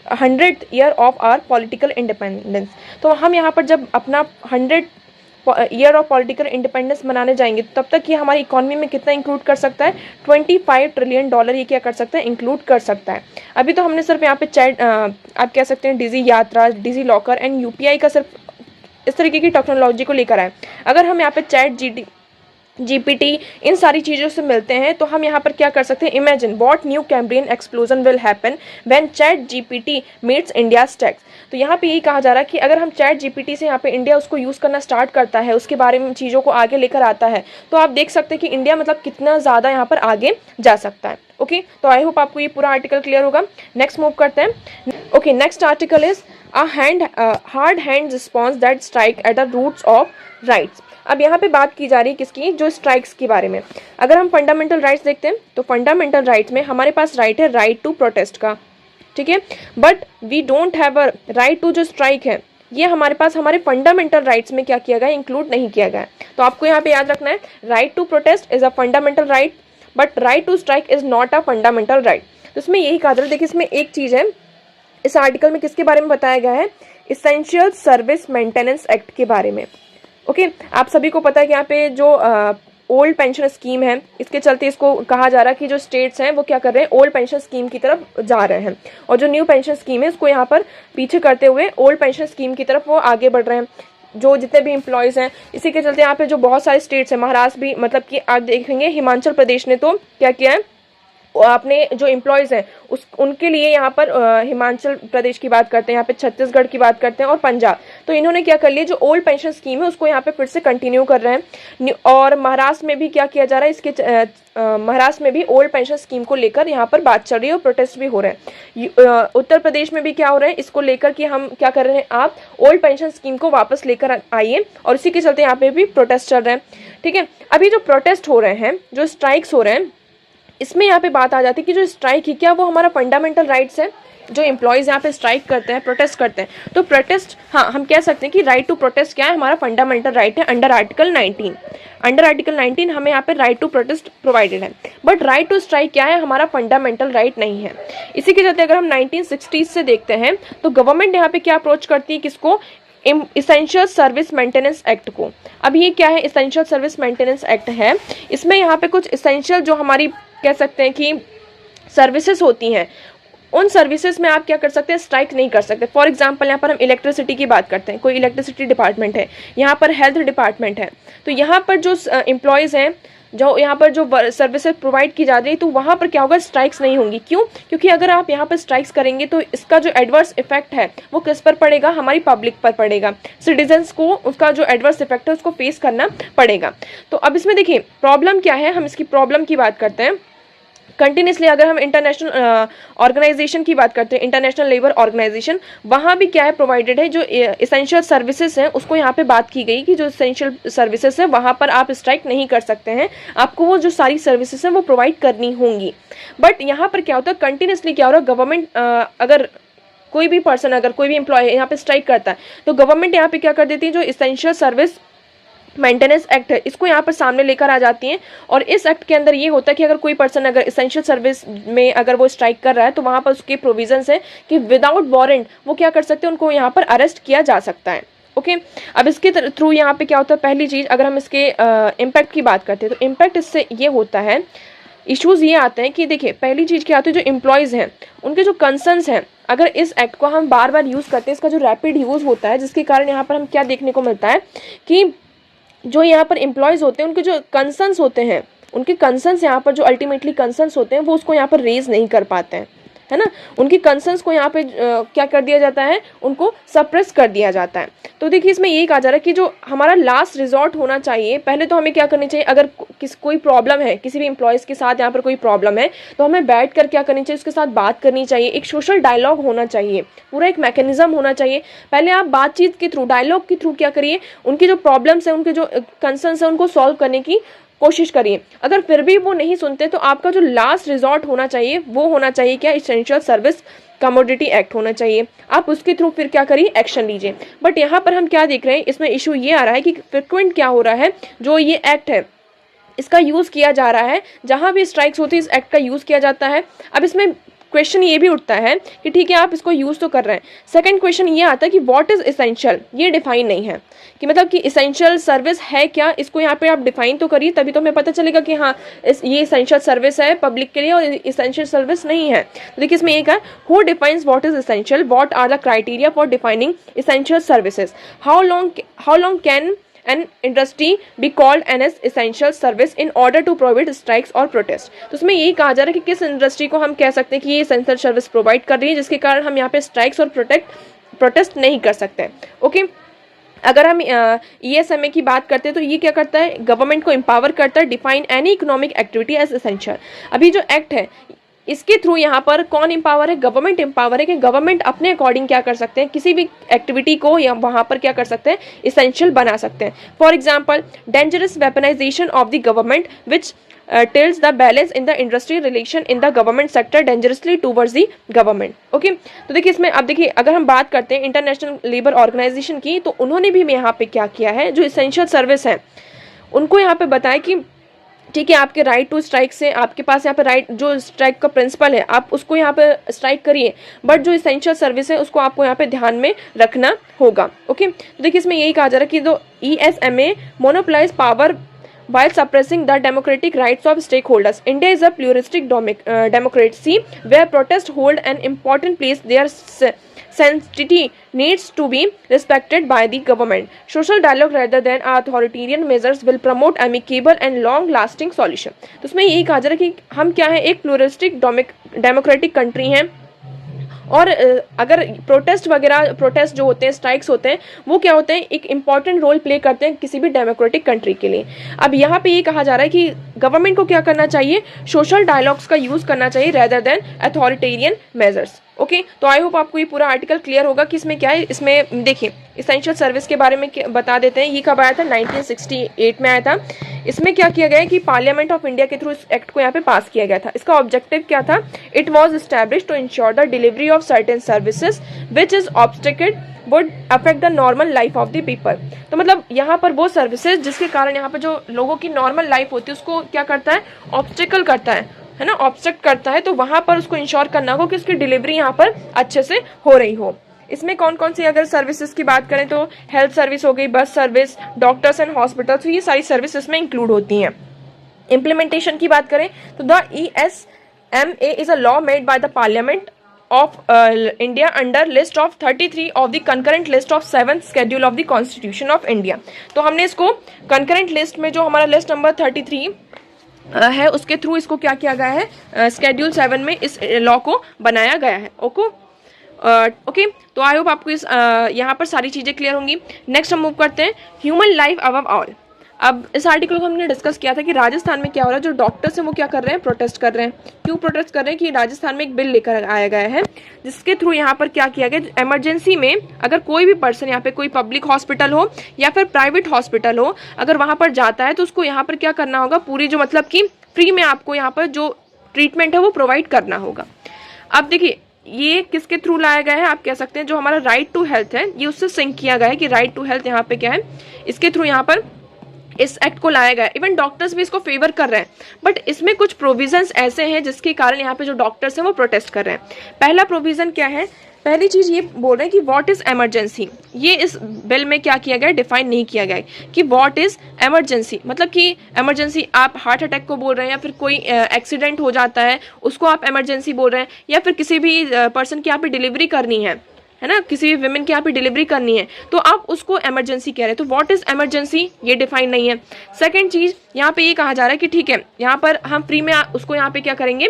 100th year of our political independence. तो हम यहाँ पर जब अपना 100th year of political independence मनाने जाएंगे तब तक ये हमारी इकोनॉमी में कितना इंक्लूड कर सकता है, $25 ट्रिलियन ये क्या कर सकता है, इंक्लूड कर सकता है। अभी तो हमने सिर्फ यहाँ पे चैट आप कह सकते हैं डिजी यात्रा, डिजी लॉकर एंड यूपीआई का सिर्फ इस तरीके की टेक्नोलॉजी को लेकर आए। अगर हम यहाँ पे चैट जीपीटी इन सारी चीज़ों से मिलते हैं तो हम यहाँ पर क्या कर सकते हैं, imagine what new Cambrian explosion will happen when chat GPT meets India stacks. तो यहाँ पे यही कहा जा रहा है कि अगर हम चैट जीपीटी से यहाँ पे इंडिया उसको यूज़ करना स्टार्ट करता है, उसके बारे में चीज़ों को आगे लेकर आता है, तो आप देख सकते हैं कि इंडिया मतलब कितना ज़्यादा यहाँ पर आगे जा सकता है। ओके, तो आई होप आपको ये पूरा आर्टिकल क्लियर होगा। नेक्स्ट मूव करते हैं। Okay, next article is a hard hand response that strike at the roots of rights. अब यहाँ पे बात की जा रही है किसकी, जो स्ट्राइक्स के बारे में। अगर हम फंडामेंटल राइट्स देखते हैं तो फंडामेंटल राइट्स में हमारे पास राइट है राइट टू प्रोटेस्ट का, ठीक है, but we don't have a right to जो स्ट्राइक है ये हमारे पास हमारे फंडामेंटल राइट्स में क्या किया गया, इंक्लूड नहीं किया गया है। तो आपको यहाँ पे याद रखना है right to protest is a fundamental right but right to strike is not a fundamental right. तो इसमें यही कहा जा रहा है। देखिए इसमें एक चीज है, इस आर्टिकल में किसके बारे में बताया गया है, इसेंशियल सर्विस मेंटेनेंस एक्ट के बारे में। ओके, आप सभी को पता है कि यहाँ पे जो ओल्ड पेंशन स्कीम है, इसके चलते इसको कहा जा रहा है कि जो स्टेट्स हैं वो क्या कर रहे हैं, ओल्ड पेंशन स्कीम की तरफ जा रहे हैं, और जो न्यू पेंशन स्कीम है उसको यहाँ पर पीछे करते हुए ओल्ड पेंशन स्कीम की तरफ वो आगे बढ़ रहे हैं। जो जितने भी एम्प्लॉयज़ हैं, इसी के चलते यहाँ पे जो बहुत सारे स्टेट्स हैं, महाराष्ट्र भी, मतलब कि आप देखेंगे हिमाचल प्रदेश ने तो क्या किया है, अपने जो एम्प्लॉयज़ हैं उनके लिए यहाँ पर हिमाचल प्रदेश की बात करते हैं, यहाँ पे छत्तीसगढ़ की बात करते हैं और पंजाब, तो इन्होंने क्या कर लिया, जो ओल्ड पेंशन स्कीम है उसको यहाँ पे फिर से कंटिन्यू कर रहे हैं। और महाराष्ट्र में भी क्या किया जा रहा है, इसके महाराष्ट्र में भी ओल्ड पेंशन स्कीम को लेकर यहाँ पर बात चल रही है और प्रोटेस्ट भी हो रहे हैं। उत्तर प्रदेश में भी क्या हो रहा है, इसको लेकर कि हम क्या कर रहे हैं, आप ओल्ड पेंशन स्कीम को वापस लेकर आइए, और इसी के चलते यहाँ पे भी प्रोटेस्ट चल रहे हैं। ठीक है, अभी जो प्रोटेस्ट हो रहे हैं, जो स्ट्राइक्स हो रहे हैं, इसमें यहाँ पे बात आ जाती है कि जो स्ट्राइक है क्या वो हमारा फंडामेंटल राइट्स है। जो एम्प्लॉयज़ यहाँ पे स्ट्राइक करते हैं, प्रोटेस्ट करते हैं, तो प्रोटेस्ट, हाँ हम कह सकते हैं कि राइट टू प्रोटेस्ट क्या है, हमारा फंडामेंटल राइट है अंडर आर्टिकल 19। अंडर आर्टिकल 19 हमें यहाँ पे राइट टू प्रोटेस्ट प्रोवाइडेड है, बट राइट टू स्ट्राइक क्या है, हमारा फंडामेंटल राइट नहीं है। इसी के चलते अगर हम 1960s से देखते हैं तो गवर्नमेंट यहाँ पे क्या अप्रोच करती है, किसको, इसेंशियल सर्विस मेंटेनेंस एक्ट को। अब ये क्या है, इसेंशियल सर्विस मेंटेनेंस एक्ट है, इसमें यहाँ पे कुछ इसेंशियल जो हमारी कह सकते हैं कि सर्विसेज होती हैं, उन सर्विसेज में आप क्या कर सकते हैं, स्ट्राइक नहीं कर सकते। फॉर एग्जांपल यहाँ पर हम इलेक्ट्रिसिटी की बात करते हैं, कोई इलेक्ट्रिसिटी डिपार्टमेंट है, यहाँ पर हेल्थ डिपार्टमेंट है, तो यहाँ पर जो एम्प्लॉयज़ हैं, जो यहाँ पर जो सर्विसेज प्रोवाइड की जा रही है, तो वहाँ पर क्या होगा, स्ट्राइक्स नहीं होंगी। क्यों? क्योंकि अगर आप यहाँ पर स्ट्राइक्स करेंगे तो इसका जो एडवर्स इफेक्ट है वो किस पर पड़ेगा, हमारी पब्लिक पर पड़ेगा, सिटीजन्स को उसका जो एडवर्स इफेक्ट है उसको फेस करना पड़ेगा। तो अब इसमें देखिए प्रॉब्लम क्या है, हम इसकी प्रॉब्लम की बात करते हैं। कंटिन्यूसली अगर हम इंटरनेशनल ऑर्गेनाइजेशन की बात करते हैं, इंटरनेशनल लेबर ऑर्गेनाइजेशन, वहाँ भी क्या है, प्रोवाइडेड है जो इसेंशियल सर्विसेज हैं, उसको यहाँ पे बात की गई कि जो इसेंशियल सर्विसेज है वहाँ पर आप स्ट्राइक नहीं कर सकते हैं, आपको वो जो सारी सर्विसेज हैं वो प्रोवाइड करनी होंगी। बट यहाँ पर क्या होता है, कंटिन्यूसली क्या हो रहा है, गवर्नमेंट अगर कोई भी पर्सन, अगर कोई भी एम्प्लॉय यहाँ पे स्ट्राइक करता है तो गवर्नमेंट यहाँ पे क्या कर देती है, जो इसेंशियल सर्विस मेंटेनेंस एक्ट है इसको यहाँ पर सामने लेकर आ जाती हैं। और इस एक्ट के अंदर ये होता है कि अगर कोई पर्सन अगर इसेंशियल सर्विस में अगर वो स्ट्राइक कर रहा है तो वहाँ पर उसके प्रोविजंस है कि विदाउट वारंट वो क्या कर सकते हैं, उनको यहाँ पर अरेस्ट किया जा सकता है। ओके, अब इसके थ्रू यहाँ पे क्या होता है, पहली चीज़ अगर हम इसके इम्पैक्ट की बात करते हैं तो इम्पैक्ट इससे ये होता है, इश्यूज़ ये आते हैं कि देखिए पहली चीज़ क्या आती है, जो एम्प्लॉयज़ हैं उनके जो कंसर्न्स हैं, अगर इस एक्ट को हम बार बार यूज़ करते हैं, इसका जो रैपिड यूज़ होता है, जिसके कारण यहाँ पर हम क्या देखने को मिलता है कि जो यहाँ पर एम्प्लॉयज़ होते हैं उनके जो कंसर्न्स होते हैं, उनके कंसर्न्स यहाँ पर जो अल्टीमेटली कंसर्न्स होते हैं वो उसको यहाँ पर रेज नहीं कर पाते हैं, है ना, उनकी कंसर्न्स को यहाँ पे क्या कर दिया जाता है, उनको सप्रेस कर दिया जाता है। तो देखिए इसमें यही कहा जा रहा है कि जो हमारा लास्ट रिजॉर्ट होना चाहिए, पहले तो हमें क्या करनी चाहिए, अगर कोई प्रॉब्लम है, किसी भी एम्प्लॉयज़ के साथ यहाँ पर कोई प्रॉब्लम है तो हमें बैठ कर क्या करनी चाहिए, उसके साथ बात करनी चाहिए, एक सोशल डायलॉग होना चाहिए, पूरा एक मैकेनिज्म होना चाहिए। पहले आप बातचीत के थ्रू, डायलॉग के थ्रू क्या करिए, उनकी जो प्रॉब्लम्स है, उनके जो कंसर्न्स है उनको सॉल्व करने की कोशिश करिए। अगर फिर भी वो नहीं सुनते तो आपका जो लास्ट रिजॉर्ट होना चाहिए वो होना चाहिए क्या, इसेंशियल सर्विस कमोडिटी एक्ट होना चाहिए, आप उसके थ्रू फिर क्या करिए, एक्शन लीजिए। बट यहाँ पर हम क्या देख रहे हैं, इसमें इशू ये आ रहा है कि फ्रिक्वेंट क्या हो रहा है, जो ये एक्ट है इसका यूज़ किया जा रहा है, जहाँ भी स्ट्राइक्स होती है इस एक्ट का यूज़ किया जाता है। अब इसमें क्वेश्चन ये भी उठता है कि ठीक है आप इसको यूज़ तो कर रहे हैं, सेकंड क्वेश्चन ये आता है कि व्हाट इज़ इसेंशियल, ये डिफाइन नहीं है कि मतलब कि इसेंशियल सर्विस है क्या, इसको यहाँ पे आप डिफाइन तो करिए, तभी तो हमें पता चलेगा कि हाँ ये इसेंशियल सर्विस है पब्लिक के लिए और इसेंशियल सर्विस नहीं है। तो देखिए इसमें एक है, who defines what is essential, what are the criteria for defining essential services, how long can an industry be called as essential service in order to provide strikes or protest। तो उसमें यही कहा जा रहा है कि किस इंडस्ट्री को हम कह सकते हैं कि ये essential सर्विस प्रोवाइड कर रही है, जिसके कारण हम यहाँ पे स्ट्राइक्स और प्रोटेस्ट नहीं कर सकते। ओके, अगर हम ESMA की बात करते हैं तो ये क्या करता है, गवर्नमेंट को एम्पावर करता है, define any economic activity as essential. अभी जो एक्ट है इसके थ्रू यहाँ पर कौन एम्पावर है, गवर्नमेंट एम्पावर है कि गवर्नमेंट अपने अकॉर्डिंग क्या कर सकते हैं, किसी भी एक्टिविटी को या वहाँ पर क्या कर सकते हैं, इसेंशियल बना सकते हैं। For example dangerous weaponisation of the government which tilts the balance in the industry relation in the government sector dangerously towards the government। Okay तो देखिए इसमें अब देखिए अगर हम बात करते हैं इंटरनेशनल लेबर ऑर्गेनाइजेशन की, तो उन्होंने भी यहाँ पे क्या किया है, जो इसेंशियल सर्विस है उनको यहाँ पे बताया कि ठीक है आपके राइट टू स्ट्राइक से, आपके पास यहाँ पे राइट जो स्ट्राइक का प्रिंसिपल है आप उसको यहाँ पे स्ट्राइक करिए, बट जो इसेंशियल सर्विस है उसको आपको यहाँ पे ध्यान में रखना होगा। ओके तो देखिए इसमें यही कहा जा रहा है कि जो ESMA monopolise power while suppressing the democratic rights of stakeholders. India is a pluralistic democracy where protests hold an important place. Their sanctity needs to be respected by the government. Social dialogue rather than authoritarian measures will promote amicable and long-lasting solution. तो इसमें यही कहा जा रहा है कि हम क्या है, एक प्लूरिस्टिक डेमोक्रेटिक कंट्री हैं, और अगर प्रोटेस्ट जो होते हैं, स्ट्राइक्स होते हैं, वो क्या होते हैं, एक इंपॉर्टेंट रोल प्ले करते हैं किसी भी डेमोक्रेटिक कंट्री के लिए। अब यहाँ पे ये कहा जा रहा है कि गवर्नमेंट को क्या करना चाहिए, सोशल डायलॉग्स का यूज करना चाहिए rather than authoritarian measures. Okay तो आई होप आपको ये पूरा आर्टिकल क्लियर होगा कि इसमें क्या है। इसमें देखिए इसेंशियल सर्विस के बारे में बता देते हैं। ये कब आया था, 1968 में आया था। इसमें क्या किया गया है कि पार्लियामेंट ऑफ इंडिया के थ्रू इस एक्ट को यहाँ पे पास किया गया था। इसका ऑब्जेक्टिव क्या था, it was establish to ensure the delivery of certain services which is obstacled would affect the normal life of the people. तो मतलब यहाँ पर वो सर्विसेज जिसके कारण यहाँ पर जो लोगों की नॉर्मल लाइफ होती है उसको क्या करता है, ऑब्स्टिकल करता है ना, ऑब्स्ट्रक्ट करता है, तो वहां पर उसको इंश्योर करना होगा कि उसकी डिलीवरी यहाँ पर अच्छे से हो रही हो। इसमें कौन कौन सी अगर सर्विसेज की बात करें तो हेल्थ सर्विस हो गई, bus service, doctors and hospitals, तो ये सारी सर्विस इसमें इंक्लूड होती हैं। इम्प्लीमेंटेशन की बात करें तो the ESMA is a law made by the parliament of India under list of 33 of the concurrent list of 7th schedule of the Constitution of India। तो हमने इसको concurrent list में जो हमारा लिस्ट नंबर 33 है उसके थ्रू इसको क्या किया गया है, स्केड्यूल 7 में इस लॉ को बनाया गया है। ओके तो आई होप आपको इस यहाँ पर सारी चीज़ें क्लियर होंगी। नेक्स्ट हम मूव करते हैं, ह्यूमन लाइफ अबव ऑल। अब इस आर्टिकल को हमने डिस्कस किया था कि राजस्थान में क्या हो रहा है, जो डॉक्टर्स हैं वो क्या कर रहे हैं, प्रोटेस्ट कर रहे हैं। क्यों प्रोटेस्ट कर रहे हैं कि राजस्थान में एक बिल लेकर आया गया है जिसके थ्रू यहाँ पर क्या किया गया, इमरजेंसी में अगर कोई भी पर्सन यहाँ पे कोई पब्लिक हॉस्पिटल हो या फिर प्राइवेट हॉस्पिटल हो, अगर वहाँ पर जाता है तो उसको यहाँ पर क्या करना होगा, पूरी जो मतलब कि फ्री में आपको यहाँ पर जो ट्रीटमेंट है वो प्रोवाइड करना होगा। अब देखिए ये किसके थ्रू लाया गया है, आप कह सकते हैं जो हमारा राइट टू हेल्थ है ये उससे सिंक किया गया है कि राइट टू हेल्थ यहाँ पे क्या है, इसके थ्रू यहाँ पर इस एक्ट को लाया गया। इवन डॉक्टर्स भी इसको फेवर कर रहे हैं, बट इसमें कुछ प्रोविजंस ऐसे हैं जिसके कारण यहाँ पे जो डॉक्टर्स हैं वो प्रोटेस्ट कर रहे हैं। पहला प्रोविजन क्या है, पहली चीज ये बोल रहे हैं कि व्हाट इज इमरजेंसी। ये इस बिल में क्या किया गया, डिफाइन नहीं किया गया है कि व्हाट इज इमरजेंसी। मतलब कि इमरजेंसी आप हार्ट अटैक को बोल रहे हैं या फिर कोई एक्सीडेंट हो जाता है उसको आप इमरजेंसी बोल रहे हैं, या फिर किसी भी पर्सन की यहाँ पे डिलीवरी करनी है ना, किसी भी विमेन की यहाँ पे डिलीवरी करनी है तो आप उसको इमरजेंसी कह रहे हैं। तो व्हाट इज इमरजेंसी ये डिफाइन नहीं है। सेकंड चीज यहाँ पे ये कहा जा रहा है कि ठीक है यहाँ पर हम फ्री में उसको यहाँ पे क्या करेंगे,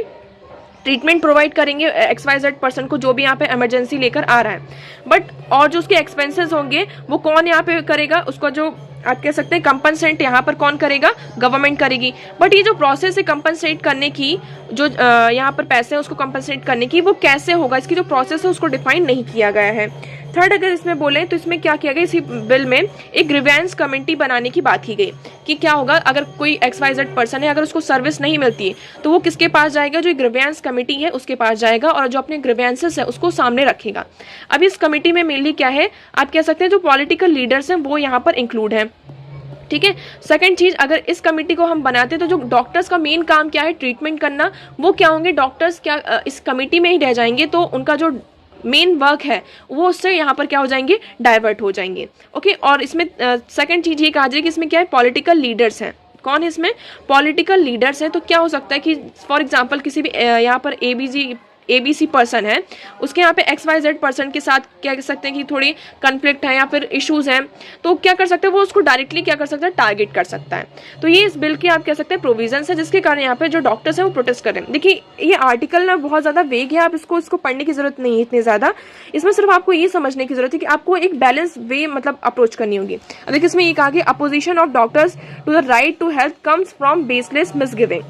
ट्रीटमेंट प्रोवाइड करेंगे XYZ पर्सन को जो भी यहाँ पे इमरजेंसी लेकर आ रहा है, बट और जो उसके एक्सपेंसेस होंगे वो कौन यहाँ पे करेगा, उसका जो आप कह सकते हैं कंपनसेट यहाँ पर कौन करेगा, गवर्नमेंट करेगी। बट ये जो प्रोसेस है कंपनसेट करने की, जो यहाँ पर पैसे हैं उसको कंपनसेट करने की, वो कैसे होगा, इसकी जो प्रोसेस है उसको डिफाइन नहीं किया गया है। थर्ड अगर इसमें बोले तो इसमें क्या किया गया, इसी बिल में एक ग्रीवेंस कमेटी बनाने की बात की गई कि क्या होगा अगर कोई XYZ पर्सन है, अगर उसको सर्विस नहीं मिलती है तो वो किसके पास जाएगा, जो ग्रीवेंस कमेटी है उसके पास जाएगा और जो अपने ग्रीवेंसेस है उसको सामने रखेगा। अब इस कमेटी में मेनली क्या है, आप कह सकते हैं जो पॉलिटिकल लीडर्स हैं वो यहाँ पर इंक्लूड हैं। ठीक है। सेकंड चीज, अगर इस कमेटी को हम बनाते हैं तो जो डॉक्टर्स का मेन काम क्या है, ट्रीटमेंट करना, वो क्या होंगे, डॉक्टर्स क्या इस कमेटी में ही रह जाएंगे तो उनका जो मेन वर्क है वो उससे यहाँ पर क्या हो जाएंगे, डाइवर्ट हो जाएंगे। ओके। और इसमें सेकंड चीज ये कहा जाए कि इसमें क्या है, पॉलिटिकल लीडर्स हैं। कौन है इसमें, पॉलिटिकल लीडर्स हैं। तो क्या हो सकता है कि फॉर एग्जांपल किसी भी यहाँ पर ABC पर्सन है, उसके यहाँ पे XYZ पर्सन के साथ क्या कह सकते हैं कि थोड़ी कन्फ्लिक्ट है या फिर इश्यूज हैं, तो क्या कर सकते हैं, वो उसको डायरेक्टली क्या कर सकता है, टारगेट कर सकता है। तो ये इस बिल के आप कह सकते हैं प्रोविजंस है जिसके कारण यहाँ पे जो डॉक्टर्स हैं वो प्रोटेस्ट कर रहे हैं। देखिए ये आर्टिकल ना बहुत ज्यादा वेग है, आप इसको पढ़ने की जरूरत नहीं है इतनी ज्यादा, इसमें सिर्फ आपको ये समझने की जरूरत है कि आपको एक बैलेंस वे मतलब अप्रोच करनी होगी। अब देखिए इसमें ये कहा कि opposition of doctors to the right to health comes from baseless misgiving.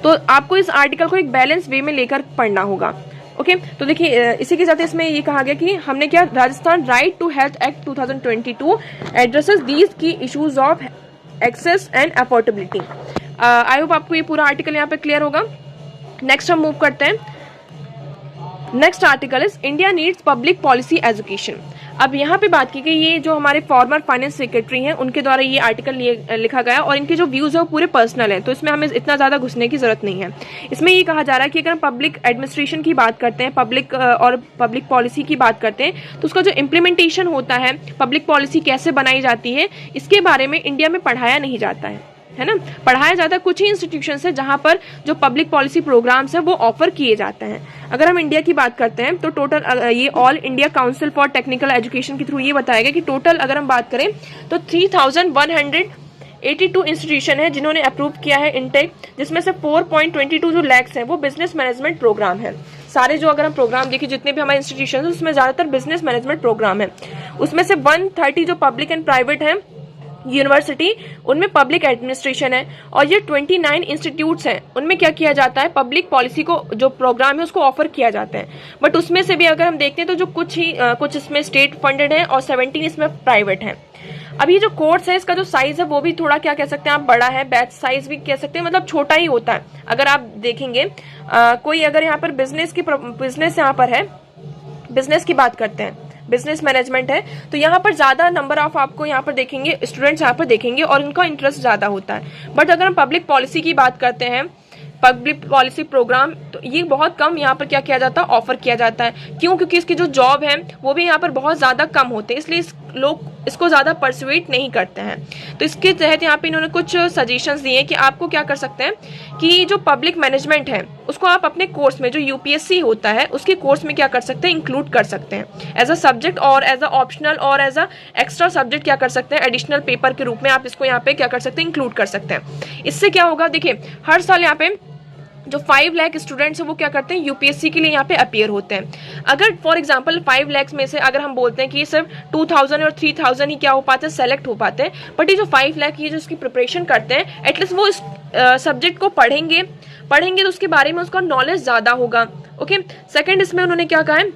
तो आपको इस आर्टिकल को एक बैलेंस वे में लेकर पढ़ना होगा। ओके तो देखिए इसी के साथ इसमें ये कहा गया कि हमने क्या, Rajasthan right to health act 2022 addresses these key issues of access and affordability. I hope आपको ये पूरा आर्टिकल यहाँ पे क्लियर होगा। नेक्स्ट हम मूव करते हैं। Next article is India needs public policy education. अब यहाँ पे बात की गई, ये जो हमारे फॉर्मर फाइनेंस सेक्रेटरी हैं उनके द्वारा ये आर्टिकल लिखा गया और इनके जो व्यूज है वो पूरे पर्सनल हैं, तो इसमें हमें इतना ज्यादा घुसने की जरूरत नहीं है। इसमें ये कहा जा रहा है कि अगर हम पब्लिक एडमिनिस्ट्रेशन की बात करते हैं, पब्लिक और पब्लिक पॉलिसी की बात करते हैं, तो उसका जो इम्प्लीमेंटेशन होता है, पब्लिक पॉलिसी कैसे बनाई जाती है, इसके बारे में इंडिया में पढ़ाया नहीं जाता है ना। पढ़ाया जाता है कुछ ही इंस्टीट्यूशन है जहां पर जो पब्लिक पॉलिसी प्रोग्राम्स है वो ऑफर किए जाते हैं। अगर हम इंडिया की बात करते हैं तो टोटल ये all India council for technical education के थ्रू ये बताया गया कि टोटल अगर हम बात करें तो 3182 इंस्टीट्यूशन है जिन्होंने अप्रूव किया है इनटेक, जिसमें से 4.22 जो लैक्स हैं वो बिजनेस मैनेजमेंट प्रोग्राम है। सारे जो अगर हम प्रोग्राम देखें जितने भी हमारे इंस्टीट्यूशन है उसमें ज्यादातर बिजनेस मैनेजमेंट प्रोग्राम है। उसमें से 130 जो पब्लिक एंड प्राइवेट है यूनिवर्सिटी, उनमें पब्लिक एडमिनिस्ट्रेशन है, और ये 29 इंस्टीट्यूट्स हैं उनमें क्या किया जाता है, पब्लिक पॉलिसी को जो प्रोग्राम है उसको ऑफर किया जाता है। बट उसमें से भी अगर हम देखते हैं तो जो कुछ इसमें स्टेट फंडेड है और 17 इसमें प्राइवेट है। अब ये जो कोर्स है इसका जो साइज है वो भी थोड़ा क्या कह सकते हैं आप, बड़ा है, बैच साइज भी कह सकते हैं, मतलब छोटा ही होता है। अगर आप देखेंगे कोई अगर यहाँ पर बिजनेस यहाँ पर है, बिजनेस की बात करते हैं, बिजनेस मैनेजमेंट है, तो यहाँ पर ज्यादा नंबर ऑफ आपको यहाँ पर देखेंगे स्टूडेंट्स यहाँ पर देखेंगे और उनका इंटरेस्ट ज्यादा होता है। बट अगर हम पब्लिक पॉलिसी की बात करते हैं, पब्लिक पॉलिसी प्रोग्राम, तो ये बहुत कम यहाँ पर क्या किया जाता है, ऑफर किया जाता है। क्यों? क्योंकि इसकी जो जॉब है वो भी यहाँ पर बहुत ज्यादा कम होते हैं, इसलिए लोग इसको ज्यादा परसुएट नहीं करते हैं। तो इसके तहत यहाँ पे इन्होंने कुछ सजेशंस दिए कि आपको क्या कर सकते हैं कि जो पब्लिक मैनेजमेंट है उसको आप अपने कोर्स में, जो यूपीएससी होता है उसके कोर्स में क्या कर सकते हैं, इंक्लूड कर सकते हैं एज अ सब्जेक्ट और एज अ ऑप्शनल और एज अ एक्स्ट्रा सब्जेक्ट क्या कर सकते हैं, एडिशनल पेपर के रूप में आप इसको यहाँ पे क्या कर सकते हैं, इंक्लूड कर सकते हैं। इससे क्या होगा, देखिए हर साल यहाँ पे जो 5 लाख स्टूडेंट्स हैं वो क्या करते हैं, यूपीएससी के लिए यहाँ पे अपीयर होते हैं। अगर फॉर एग्जांपल 5 लाख में से अगर हम बोलते हैं कि सिर्फ 2000 और 3000 ही क्या हो पाते हैं, सेलेक्ट हो पाते हैं, बट ये जो 5 लाख ये जो इसकी प्रिपरेशन करते हैं, एटलीस्ट वो इस सब्जेक्ट को पढ़ेंगे तो उसके बारे में उसका नॉलेज ज्यादा होगा। ओके, सेकेंड इसमें उन्होंने क्या कहा है,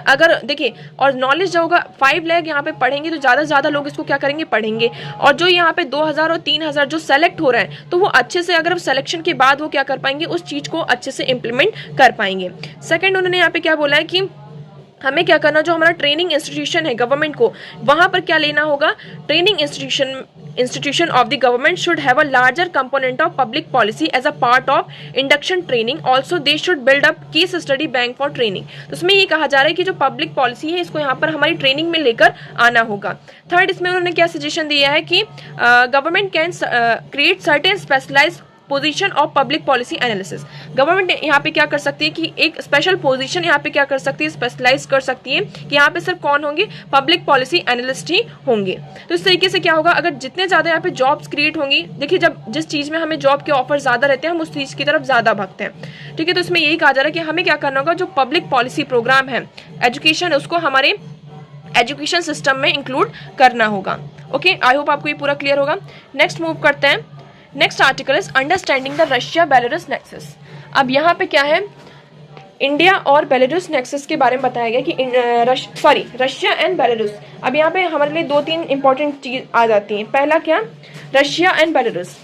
अगर देखिए और नॉलेज जो होगा 5 लाख यहाँ पे पढ़ेंगे तो ज्यादा से ज्यादा लोग इसको क्या करेंगे, पढ़ेंगे। और जो यहाँ पे 2000 और 3000 जो सेलेक्ट हो रहे हैं तो वो अच्छे से अगर सिलेक्शन के बाद वो क्या कर पाएंगे, उस चीज को अच्छे से इम्प्लीमेंट कर पाएंगे। सेकंड उन्होंने यहाँ पे क्या बोला है कि हमें क्या करना, जो हमारा ट्रेनिंग इंस्टीट्यूशन है गवर्नमेंट को, वहां पर क्या लेना होगा, training institution of the government should have a larger component of public policy as a part of induction training. Also they should build up case study bank for training. तो इसमें ये कहा जा रहा है कि जो पब्लिक पॉलिसी है इसको यहाँ पर हमारी ट्रेनिंग में लेकर आना होगा। थर्ड इसमें उन्होंने क्या सजेशन दिया है कि government can create certain specialised position of public policy analysis. Government यहाँ पे क्या कर सकती है कि एक स्पेशल पोजीशन यहाँ पे क्या कर सकती है, स्पेशलाइज कर सकती है कि यहाँ पे सिर्फ कौन होंगे, पब्लिक पॉलिसी एनालिस्ट ही होंगे। तो इस तरीके से क्या होगा, अगर जितने ज्यादा यहाँ पे जॉब्स क्रिएट होंगी, देखिए जब जिस चीज में हमें जॉब के ऑफर ज्यादा रहते हैं हम उस चीज की तरफ ज्यादा भागते हैं। ठीक है, तो इसमें यही कहा जा रहा है कि हमें क्या करना होगा, जो पब्लिक पॉलिसी प्रोग्राम है, एजुकेशन है, उसको हमारे एजुकेशन सिस्टम में इंक्लूड करना होगा। ओके, आई होप आपको ये पूरा क्लियर होगा। नेक्स्ट मूव करते हैं। Next article is understanding the Russia Belarus nexus. अब यहाँ पे क्या है, इंडिया और बेलारूस नेक्सस के बारे में बताया गया कि रशिया एंड बेलारूस। अब यहाँ पे हमारे लिए 2-3 इंपॉर्टेंट चीज आ जाती हैं। पहला क्या, रशिया एंड बेलारूस।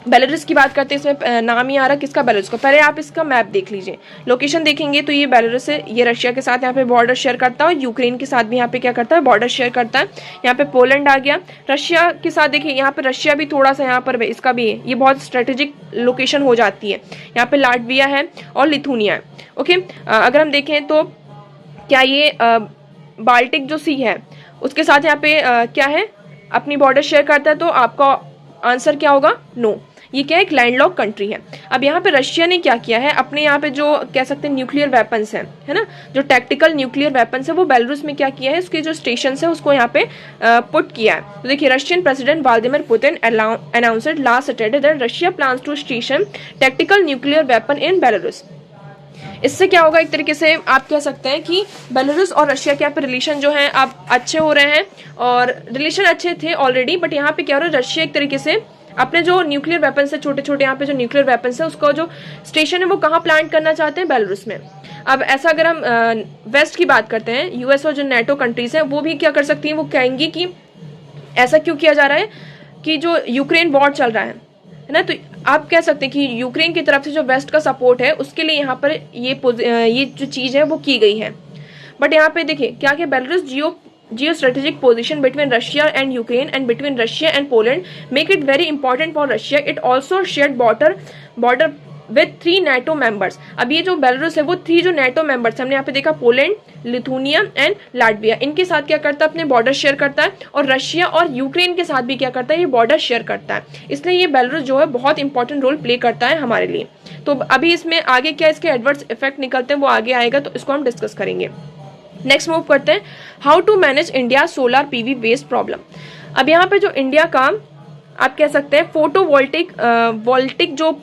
बेलारूस की बात करते हैं, इसमें नाम ही आ रहा किसका, बेलारूस का। पहले आप इसका मैप देख लीजिए, लोकेशन देखेंगे तो ये बेलारूस है, ये रशिया के साथ यहाँ पे बॉर्डर शेयर करता है और यूक्रेन के साथ भी यहाँ पे क्या करता है, बॉर्डर शेयर करता है। यहाँ पे पोलैंड आ गया। रशिया के साथ देखिए यहाँ पे रशिया भी थोड़ा सा यहाँ पर इसका भी है, ये बहुत स्ट्रेटेजिक लोकेशन हो जाती है। यहाँ पे लाटविया है और लिथुनिया है। ओके, अगर हम देखें तो क्या ये बाल्टिक जो सी है उसके साथ यहाँ पे क्या है, अपनी बॉर्डर शेयर करता है, तो आपका आंसर क्या होगा, नो। ये क्या है, एक लैंडलॉक कंट्री है। अब यहाँ पे रशिया ने क्या किया है, अपने यहाँ पे जो कह सकते हैं न्यूक्लियर वेपन्स हैं, है ना, जो टैक्टिकल न्यूक्लियर वेपन्स है, वो बेलारूस में क्या किया है, उसके जो स्टेशन है उसको यहाँ पे पुट किया है। तो देखिए Russian president Vladimir Putin announced last Saturday that Russia plans to station tactical nuclear weapon in Belarus. इससे क्या होगा, एक तरीके से आप कह सकते हैं कि बेलारूस और रशिया के यहाँ पे रिलेशन जो है आप अच्छे हो रहे हैं, और रिलेशन अच्छे थे ऑलरेडी, बट यहाँ पे क्या हो रहा है, रशिया एक तरीके से अपने जो न्यूक्लियर वेपन्स है, छोटे छोटे यहाँ पे जो न्यूक्लियर वेपन्स है, उसका जो स्टेशन है वो कहाँ प्लांट करना चाहते हैं? बेलारूस में। अब ऐसा अगर हम वेस्ट की बात करते हैं, यूएस और जो नेटो कंट्रीज हैं वो भी क्या कर सकती हैं, वो कहेंगी कि ऐसा क्यों किया जा रहा है कि जो यूक्रेन वॉर चल रहा है ना, तो आप कह सकते हैं कि यूक्रेन की तरफ से जो वेस्ट का सपोर्ट है उसके लिए यहाँ पर ये जो चीज है वो की गई है। बट यहाँ पे देखिए क्या कि Belarus geostrategic position between Russia and Ukraine and between Russia and Poland make it very important for Russia. It also shared border with 3 NATO members. अब ये जो बेलारूस है वो 3 जो NATO members हमने यहाँ पे देखा, पोलैंड, लिथुनिया एंड लाटविया, इनके साथ क्या करता है, अपने बॉर्डर शेयर करता है, और रशिया और यूक्रेन के साथ भी क्या करता है, ये बॉर्डर शेयर करता है। इसलिए ये बेलारूस जो है बहुत इंपॉर्टेंट रोल प्ले करता है हमारे लिए। तो अभी इसमें आगे क्या इसके एडवर्स इफेक्ट निकलते हैं वो आगे आएगा, तो इसको हम डिस्कस करेंगे। नेक्स्ट मूव करते हैं, how to manage India solar PV waste problem. अब यहाँ पे जो इंडिया का आप कह सकते हैं फोटोवोल्टिक जो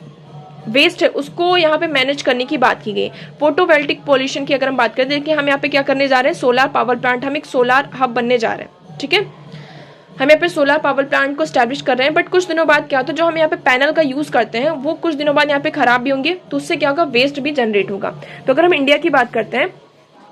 वेस्ट है उसको यहाँ पे मैनेज करने की बात की गई। फोटोवोल्टिक पोल्यूशन की अगर हम बात करें, देखिए हम यहाँ पे क्या करने जा रहे हैं, सोलर पावर प्लांट, हम एक सोलर हब बनने जा रहे हैं, ठीक है। हम यहाँ पे सोलर पावर प्लांट को स्टैब्लिश कर रहे हैं, बट कुछ दिनों बाद क्या होता है, जो हम यहाँ पे पैनल का यूज करते हैं वो कुछ दिनों बाद यहाँ पे खराब भी होंगे, तो उससे क्या होगा, वेस्ट भी जनरेट होगा। तो अगर हम इंडिया की बात करते हैं,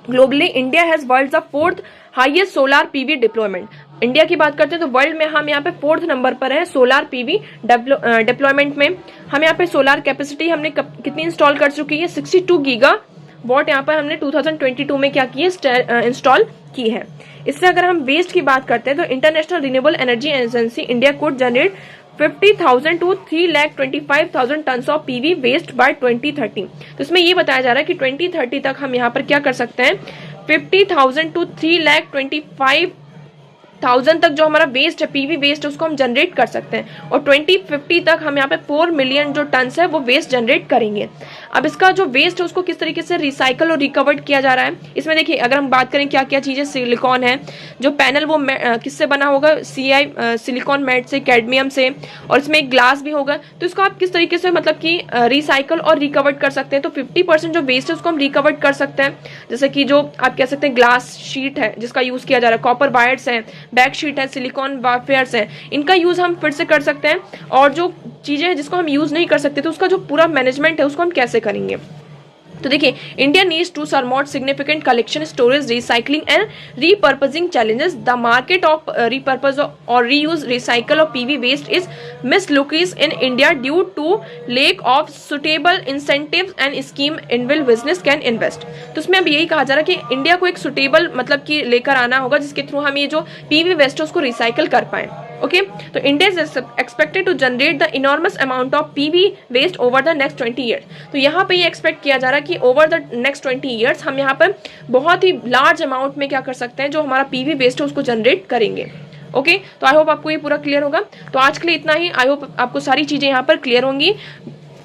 globally India has world the 4th highest solar PV deployment. India की बात करते हैं तो वर्ल्ड में हम यहाँ पे 4th नंबर पर है सोलर पीवी डिप्लॉयमेंट में। हम यहाँ पे सोलर कैपेसिटी हमने कितनी इंस्टॉल कर चुकी है, 62 गीगा वॉट यहाँ पर हमने 2022 में क्या की है, इंस्टॉल की है। इससे अगर हम वेस्ट की बात करते हैं तो international renewable energy agency India could generate 50,000 to 3,25,000 tons of PV waste by 2030। तो इसमें ये बताया जा रहा है कि 2030 तक हम यहाँ पर क्या कर सकते हैं, 50,000 to 3,25,000 तक जो हमारा वेस्ट है, पीवी वेस्ट है, उसको हम जनरेट कर सकते हैं, और 2050 तक हम यहाँ पे 4 मिलियन जो टन्स है वो वेस्ट जनरेट करेंगे। अब इसका जो वेस्ट है उसको किस तरीके से रिसाइकल और रिकवर्ड किया जा रहा है, इसमें देखिए अगर हम बात करें क्या क्या चीजें, सिलिकॉन है, जो पैनल वो किससे बना होगा, सिलिकॉन मैट से, कैडमियम से, और इसमें एक ग्लास भी होगा। तो इसको आप किस तरीके से मतलब कि रिसाइकल और रिकवर्ड कर सकते हैं, तो 50% जो वेस्ट है उसको हम रिकवर्ड कर सकते हैं। जैसे कि जो आप कह सकते हैं ग्लास शीट है जिसका यूज किया जा रहा है, कॉपर वायर्स है, बैक शीट है, सिलिकॉन वेफर्स है, इनका यूज हम फिर से कर सकते हैं। और जो चीजें हैं जिसको हम यूज नहीं कर सकते तो उसका जो पूरा मैनेजमेंट है उसको हम कैसे करेंगे। तो देखिए, India needs to surmount significant collection, storage, recycling and repurposing challenges. The market of repurpose or reuse, recycle of PV waste is mislocated in India due to lack of suitable incentives and scheme in which business can invest. तो उसमें अब यही कहा जा रहा है कि इंडिया को एक सुटेबल मतलब कि लेकर आना होगा जिसके थ्रू हम ये जो पीवी वेस्ट है उसको रिसाइकल कर पाए। ओके, तो India is expected to generate the enormous amount of PV waste over the next 20 years. तो यहाँ पे ये एक्सपेक्ट किया जा रहा है कि ओवर द नेक्स्ट 20 ईयर्स हम यहाँ पर बहुत ही लार्ज अमाउंट में क्या कर सकते हैं, जो हमारा पीवी वेस्ट है उसको जनरेट करेंगे। ओके, तो आई होप आपको ये पूरा क्लियर होगा। तो आज के लिए इतना ही, आई होप आपको सारी चीजें यहाँ पर क्लियर होंगी।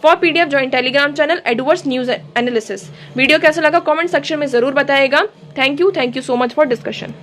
For PDF join Telegram channel Edwards news analysis. Video कैसा लगा कमेंट सेक्शन में जरूर बताइएगा। Thank you so much for discussion.